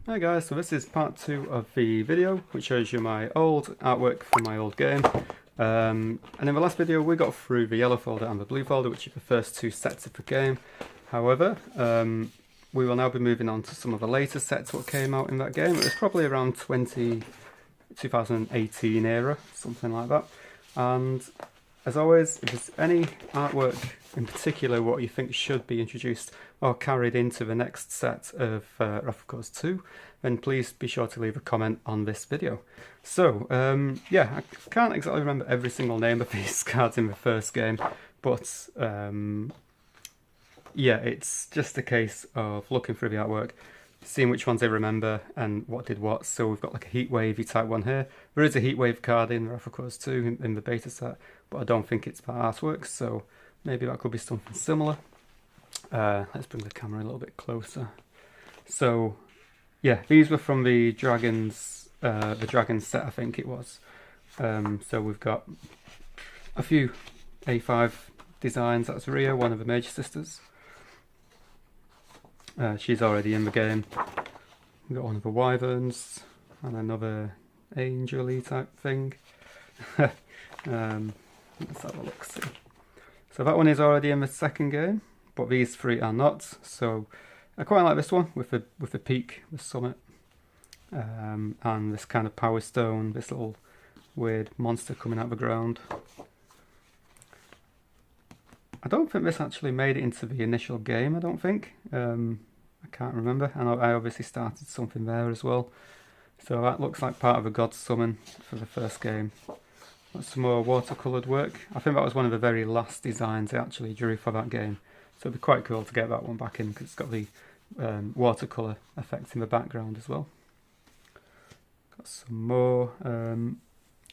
Hi guys, so this is part 2 of the video which shows you my old artwork from my old game. And in the last video we got through the yellow folder and the blue folder, which are the first two sets of the game. However, we will now be moving on to some of the later sets what came out in that game. It was probably around 2018 era, something like that. And as always, if there's any artwork in particular what you think should be introduced or carried into the next set of Wrath of Course 2, then please be sure to leave a comment on this video. So, yeah, I can't exactly remember every single name of these cards in the first game, but yeah, it's just a case of looking through the artwork, seeing which ones I remember and what did what. So we've got like a heat wavy type one here. There is a heat wave card in Wrath of Course 2 in the beta set, but I don't think it's part artwork, so maybe that could be something similar. Let's bring the camera a little bit closer. So yeah, these were from the Dragons set, I think it was. So we've got a few A5 designs. That's Rhea, one of the Major Sisters. She's already in the game. We've got one of the Wyverns and another angel-y type thing. Let's have a look, see. So that one is already in the second game, but these three are not. So I quite like this one with the peak, the summit, and this kind of power stone, this little weird monster coming out of the ground. I don't think this actually made it into the initial game, I don't think. I can't remember, and I obviously started something there as well. So that looks like part of a god summon for the first game. Got some more watercoloured work. I think that was one of the very last designs I actually drew for that game. So it'd be quite cool to get that one back in, because it's got the watercolour effect in the background as well. Got some more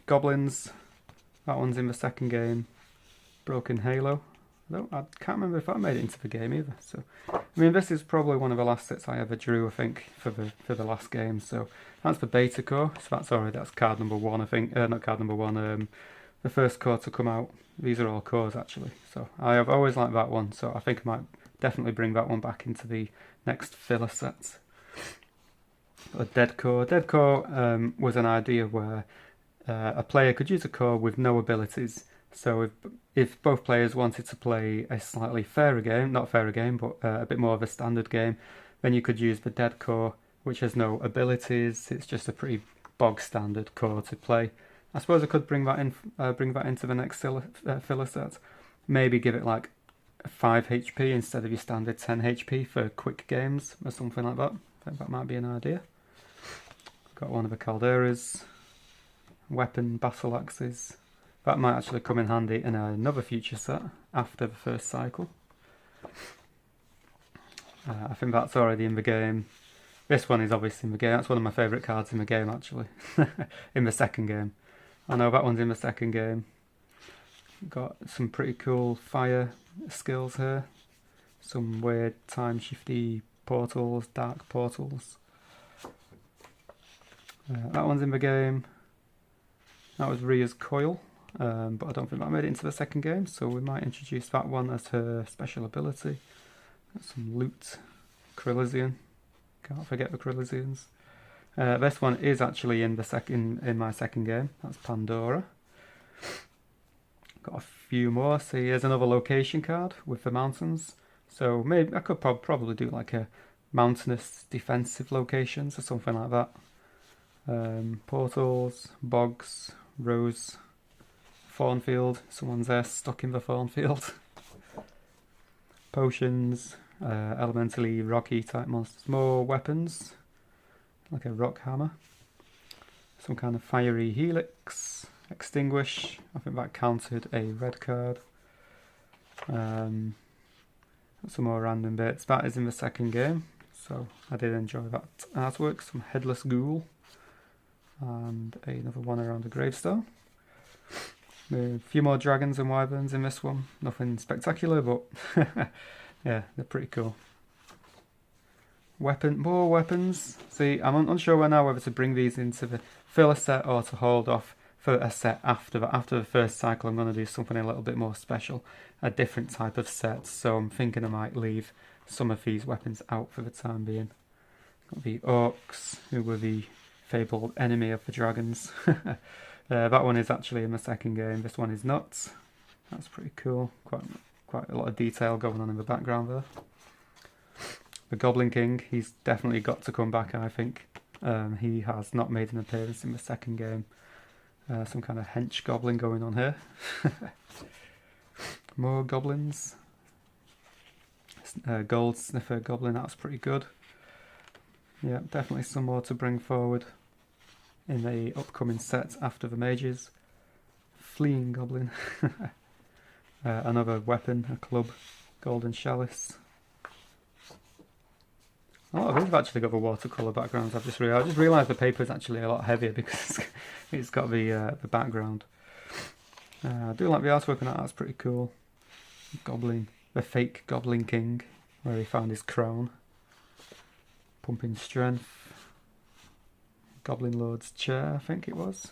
goblins. That one's in the second game. Broken Halo. I can't remember if that made it into the game either. So, I mean, this is probably one of the last sets I ever drew, I think, for the last game. So that's the beta core. So that's card number 1, I think. Not card number 1. The first core to come out. These are all cores actually. So I have always liked that one. So I think I might definitely bring that one back into the next filler sets. A dead core. Dead core was an idea where a player could use a core with no abilities. So if both players wanted to play a slightly fairer game, not fairer game, but a bit more of a standard game, then you could use the dead core, which has no abilities. It's just a pretty bog standard core to play. I suppose I could bring that into the next filler set. Maybe give it like 5 HP instead of your standard 10 HP for quick games or something like that. I think that might be an idea. Got one of the calderas, weapon battle axes. That might actually come in handy in another future set after the first cycle. I think that's already in the game. This one is obviously in the game. That's one of my favourite cards in the game actually. In the second game. I know that one's in the second game. Got some pretty cool fire skills here. Some weird time shifty portals, dark portals. That one's in the game. That was Rhea's coil. But I don't think that made it into the second game, so we might introduce that one as her special ability. Got some loot, Krillisian. Can't forget the Krillisians. This one is actually in my second game. That's Pandora. Got a few more. See, here's another location card with the mountains. So maybe I could probably do like a mountainous defensive locations or something like that. Portals, bogs, rose. Thornfield, someone's there stuck in the Thornfield. Potions, elementally rocky type monsters. More weapons, like a rock hammer. Some kind of fiery helix. Extinguish, I think that counted a red card. Some more random bits. That is in the second game, so I did enjoy that artwork. Some headless ghoul. And another one around a gravestone. A few more dragons and wyverns in this one. Nothing spectacular, but yeah, they're pretty cool. More weapons. See, I'm unsure now whether to bring these into the filler set or to hold off for a set after the first cycle. I'm going to do something a little bit more special, a different type of set. So I'm thinking I might leave some of these weapons out for the time being. The orcs, who were the fabled enemy of the dragons. That one is actually in the second game. This one is not. That's pretty cool. Quite a lot of detail going on in the background there. The Goblin King, he's definitely got to come back, I think. He has not made an appearance in the second game. Some kind of hench goblin going on here. More goblins. Gold Sniffer Goblin, that's pretty good. Yeah, definitely some more to bring forward in the upcoming set after the mages. Fleeing Goblin. Another weapon, a club, Golden Chalice. A lot of these have actually got the watercolour backgrounds. I just realised the paper is actually a lot heavier because it's got the background. I do like the artwork on that, that's pretty cool. Goblin, the fake Goblin King, where he found his crown. Pumping Strength. Goblin Lord's Chair, I think it was.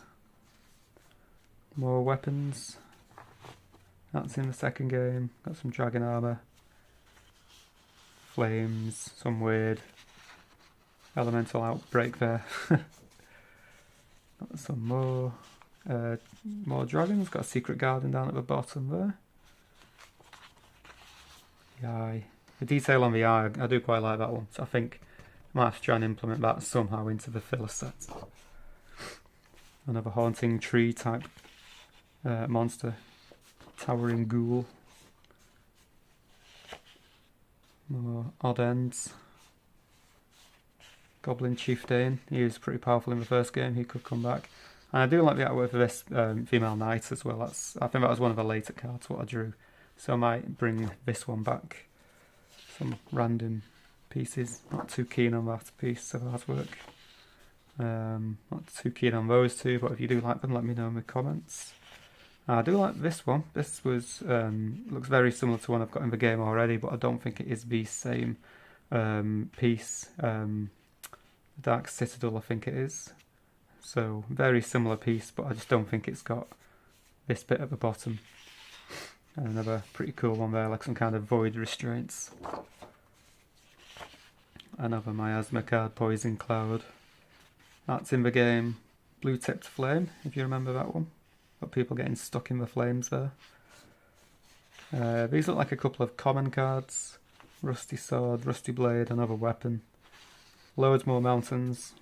More weapons. That's in the second game. Got some dragon armour. Flames, some weird elemental outbreak there. Got some more dragons. Got a secret garden down at the bottom there. The eye. The detail on the eye, I do quite like that one. So I think I might have to try and implement that somehow into the filler set. Another haunting tree type monster. Towering ghoul. More odd ends. Goblin Chieftain. He was pretty powerful in the first game. He could come back. And I do like the artwork for this female knight as well. I think that was one of the later cards what I drew. So I might bring this one back. Some random pieces. Not too keen on that piece of artwork. Not too keen on those two, but if you do like them, let me know in the comments. I do like this one. This was looks very similar to one I've got in the game already, but I don't think it is the same piece. Dark Citadel, I think it is. So very similar piece, but I just don't think it's got this bit at the bottom. And another pretty cool one there, like some kind of void restraints. Another Miasma card, Poison Cloud. That's in the game. Blue Tipped Flame, if you remember that one. Got people getting stuck in the flames there. These look like a couple of common cards. Rusty Sword, Rusty Blade, another weapon. Loads more mountains.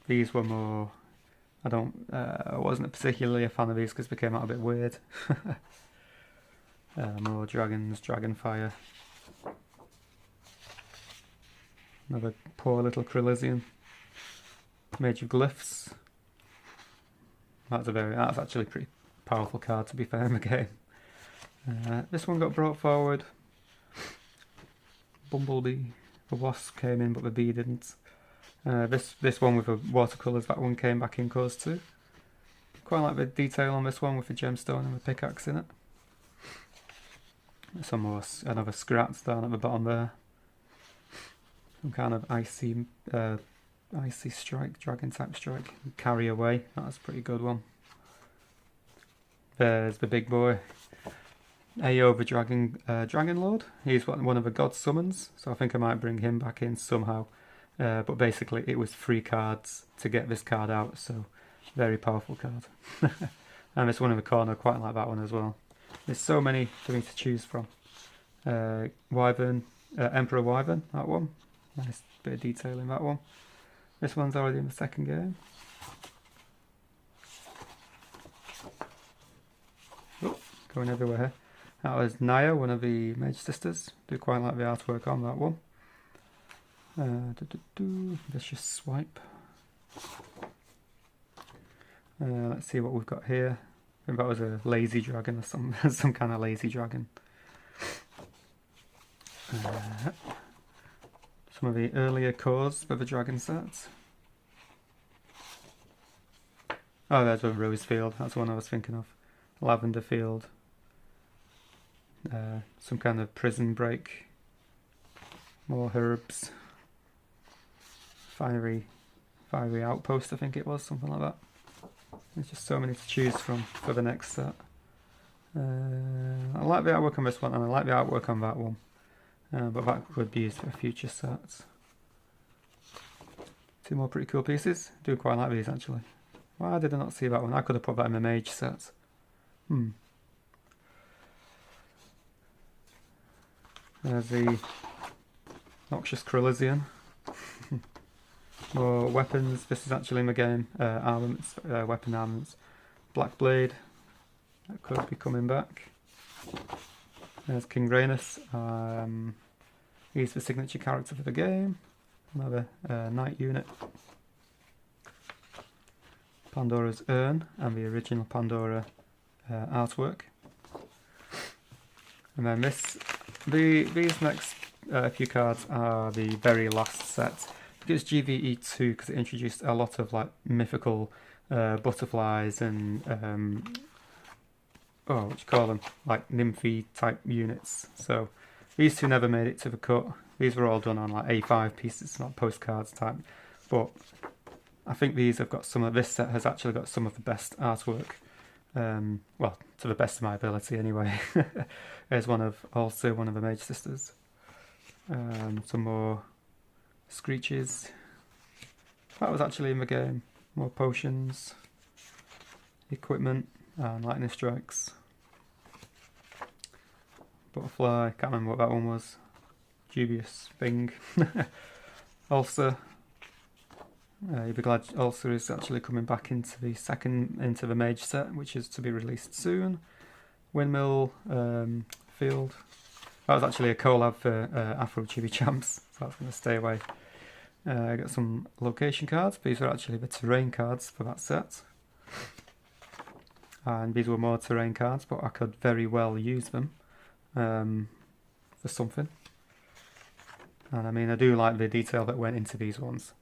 These were more... I wasn't particularly a fan of these because they came out a bit weird. More dragons, Dragonfire. Another poor little Krillisian. Mage of Glyphs. That's actually a pretty powerful card to be fair in the game. This one got brought forward. Bumblebee. The wasp came in but the bee didn't. This one with the watercolours, that one came back in colours too. Quite like the detail on this one with the gemstone and the pickaxe in it. Another Scrats down at the bottom there. Some kind of icy strike, dragon type strike. Carry away, that's a pretty good one. There's the big boy. Ao the Dragon Lord. He's one of the god summons, so I think I might bring him back in somehow. But basically it was 3 cards to get this card out, so very powerful card. And this one in the corner, quite like that one as well. There's so many for me to choose from. Wyvern, Emperor Wyvern, that one. Nice bit of detail in that one. This one's already in the second game. Oh, going everywhere here. That was Naya, one of the Mage Sisters. Do quite like the artwork on that one. Vicious Swipe. Let's see what we've got here. I think that was a lazy dragon or some kind of lazy dragon. Some of the earlier cores for the dragon sets. Oh, there's a Rose Field. That's the one I was thinking of. Lavender Field. Some kind of prison break. More herbs. Fiery Outpost, I think it was, something like that. There's just so many to choose from for the next set. I like the artwork on this one, and I like the artwork on that one. but that could be used for future sets. Two more pretty cool pieces. Do quite like these actually. Why did I not see that one? I could have put that in my mage set. There's the Noxious Krillisian. More weapons. This is actually in the game. Armaments, weapon armaments. Black Blade. That could be coming back. There's King Rhaenys. He's the signature character for the game. Another knight unit. Pandora's Urn and the original Pandora artwork. And then these next few cards are the very last set. I think it's GVE2 because it introduced a lot of like mythical butterflies and what do you call them? Like nymphy type units. So these two never made it to the cut. These were all done on like A5 pieces, not postcards type. But I think these have got this set has actually got some of the best artwork. Well, to the best of my ability anyway. There's also one of the Mage Sisters. Some more Screeches. That was actually in the game. More potions. Equipment and lightning strikes. Butterfly, can't remember what that one was. Dubious thing. Ulcer. You'll be glad Ulcer is actually coming back into the mage set, which is to be released soon. Windmill Field. That was actually a collab for Afro Chibi Champs, so that's going to stay away. Got some location cards. These are actually the terrain cards for that set. And these were more terrain cards, but I could very well use them for something. And I mean, I do like the detail that went into these ones.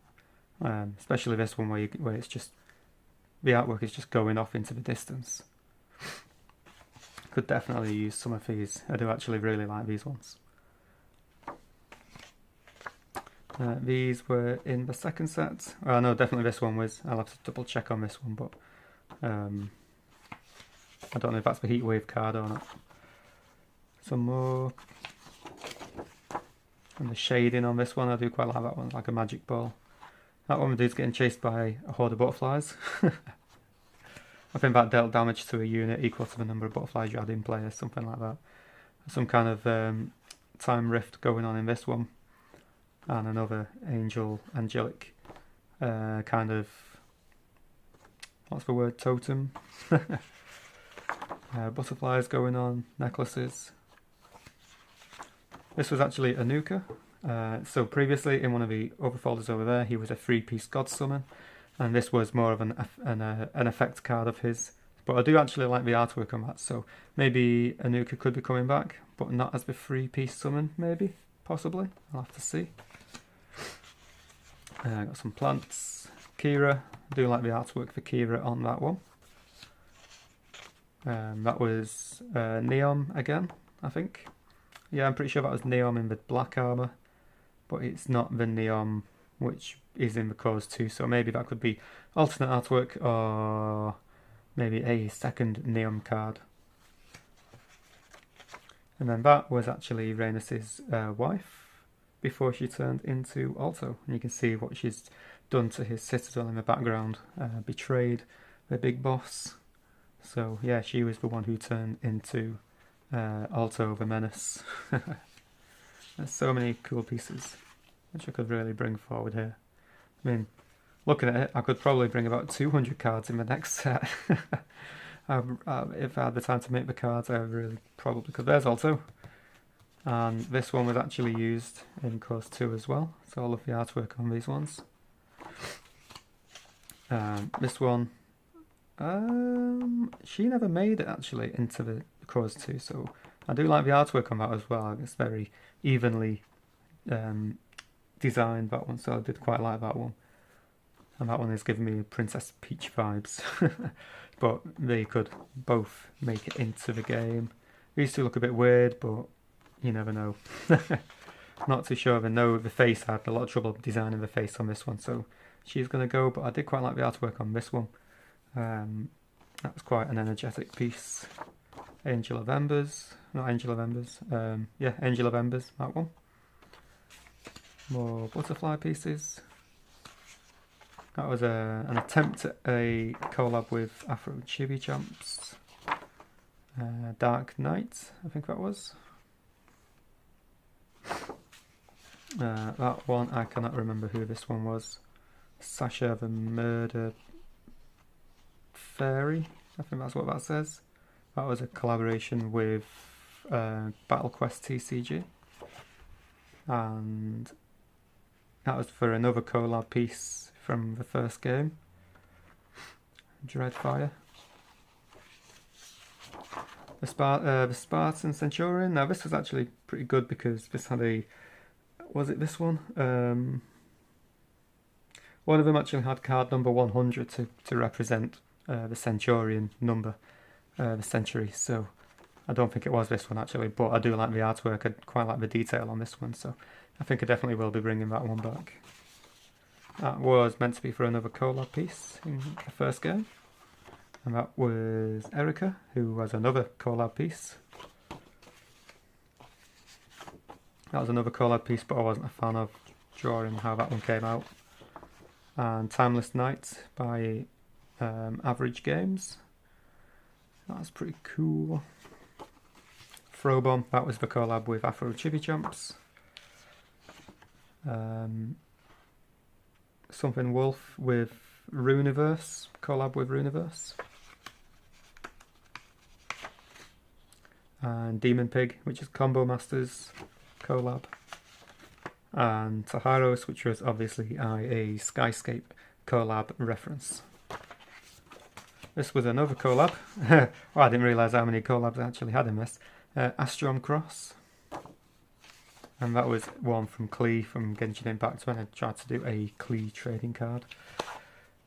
Especially this one where it's just the artwork is just going off into the distance. Could definitely use some of these. I do actually really like these ones. These were in the second set. Oh no, definitely this one was. I'll have to double check on this one, but I don't know if that's the Heatwave card or not. Some more. And the shading on this one, I do quite like that one, like a magic ball. That one, the dude's getting chased by a horde of butterflies. I think that dealt damage to a unit equal to the number of butterflies you had in play, or something like that. Some kind of time rift going on in this one. And another angelic kind of, what's the word, totem? Butterflies going on, necklaces. This was actually Anuka. So previously in one of the other folders over there, he was a 3-piece God Summon, and this was more of an effect card of his. But I do actually like the artwork on that, so maybe Anuka could be coming back, but not as the 3-piece summon, maybe, possibly. I'll have to see. Got some plants. Kira, I do like the artwork for Kira on that one. That was Neom again, I think. Yeah, I'm pretty sure that was Neom in the black armour, but it's not the Neom which is in the cause too, so maybe that could be alternate artwork or maybe a second Neom card. And then that was actually Rhaenys' wife before she turned into Alto, and you can see what she's done to his citadel in the background, betrayed the big boss. So yeah, she was the one who turned into Alto the Menace. There's so many cool pieces which I could really bring forward here. I mean, looking at it, I could probably bring about 200 cards in the next set. If I had the time to make the cards, I really probably could. There's Alto. And this one was actually used in Course 2 as well, so all of the artwork on these ones. This one, she never made it actually into the Course 2, so I do like the artwork on that as well. It's very evenly designed, that one, so I did quite like that one. And that one is giving me Princess Peach vibes. But they could both make it into the game. These two look a bit weird, but you never know. Not too sure. I know the face, I had a lot of trouble designing the face on this one, so she's going to go, but I did quite like the artwork on this one. That was quite an energetic piece. Angel of Embers, not Angel of Embers. Yeah, Angel of Embers, that one. More butterfly pieces. That was an attempt at a collab with Afro Chibi Champs. Dark Knight, I think that was. That one, I cannot remember who this one was. Sasha the Murder Fairy, I think that's what that says. That was a collaboration with Battle Quest TCG. And that was for another collab piece from the first game, Dreadfire. The Spartan Centurion. Now this was actually pretty good because this had a... Was it this one? One of them actually had card number 100 to represent the Centurion number, the century. So I don't think it was this one actually, but I do like the artwork. I quite like the detail on this one, so I think I definitely will be bringing that one back. That was meant to be for another collab piece in the first game. And that was Erica, who was another collab piece. That was another collab piece, but I wasn't a fan of drawing how that one came out. And Timeless Night by Average Games. That's pretty cool. Throwbomb, that was the collab with Afro Chibi Champs. Something Wolf with Runiverse, collab with Runiverse. And Demon Pig, which is Combo Masters collab. And Taharos, which was obviously a Skyscape collab reference. This was another collab. Well, I didn't realise how many collabs I actually had in this. Astrom Cross. And that was one from Klee from Genshin Impact when I tried to do a Klee trading card.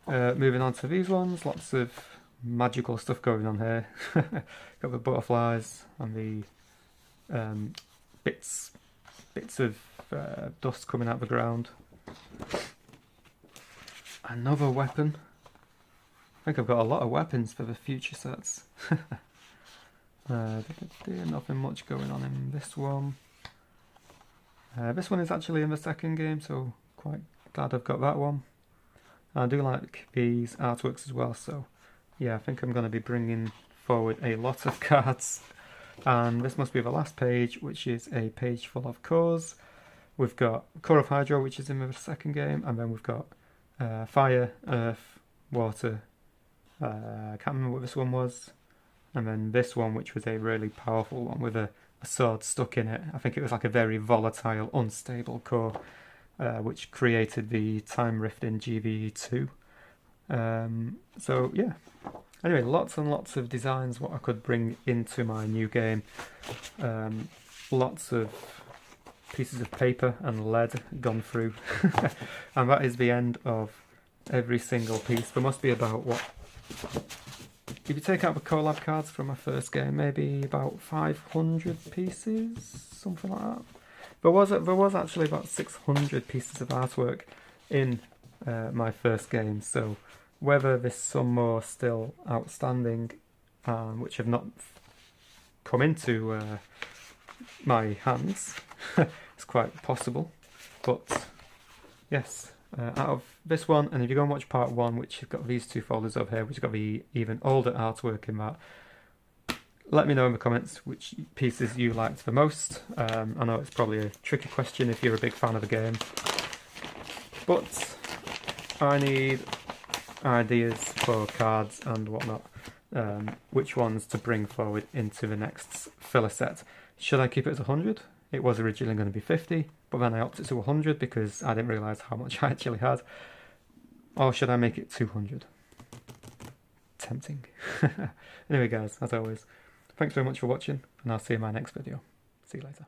Moving on to these ones, lots of magical stuff going on here. Got the butterflies and the bits of dust coming out of the ground. Another weapon. I think I've got a lot of weapons for the future sets. Nothing much going on in this one. This one is actually in the second game, so quite glad I've got that one. I do like these artworks as well, so yeah, I think I'm going to be bringing forward a lot of cards. And this must be the last page, which is a page full of cores. We've got Core of Hydro, which is in the second game, and then we've got Fire, Earth, Water. I can't remember what this one was. And then this one, which was a really powerful one with a sword stuck in it. I think it was like a very volatile, unstable core, which created the Time Rift in GVE2. So yeah, anyway, lots and lots of designs what I could bring into my new game. Lots of pieces of paper and lead gone through. And that is the end of every single piece. There must be about, what, if you take out the collab cards from my first game, maybe about 500 pieces, something like that. There was actually about 600 pieces of artwork in my first game, so whether there's some more still outstanding, which have not come into my hands, it's quite possible. But yes, out of this one, and if you go and watch part 1, which have got these two folders over here, which have got the even older artwork in that, let me know in the comments which pieces you liked the most. I know it's probably a tricky question if you're a big fan of the game, but I need ideas for cards and whatnot, which ones to bring forward into the next filler set. Should I keep it as 100? It was originally going to be 50, but then I opted to 100 because I didn't realise how much I actually had. Or should I make it 200? Tempting. Anyway guys, as always, thanks very much for watching, and I'll see you in my next video. See you later.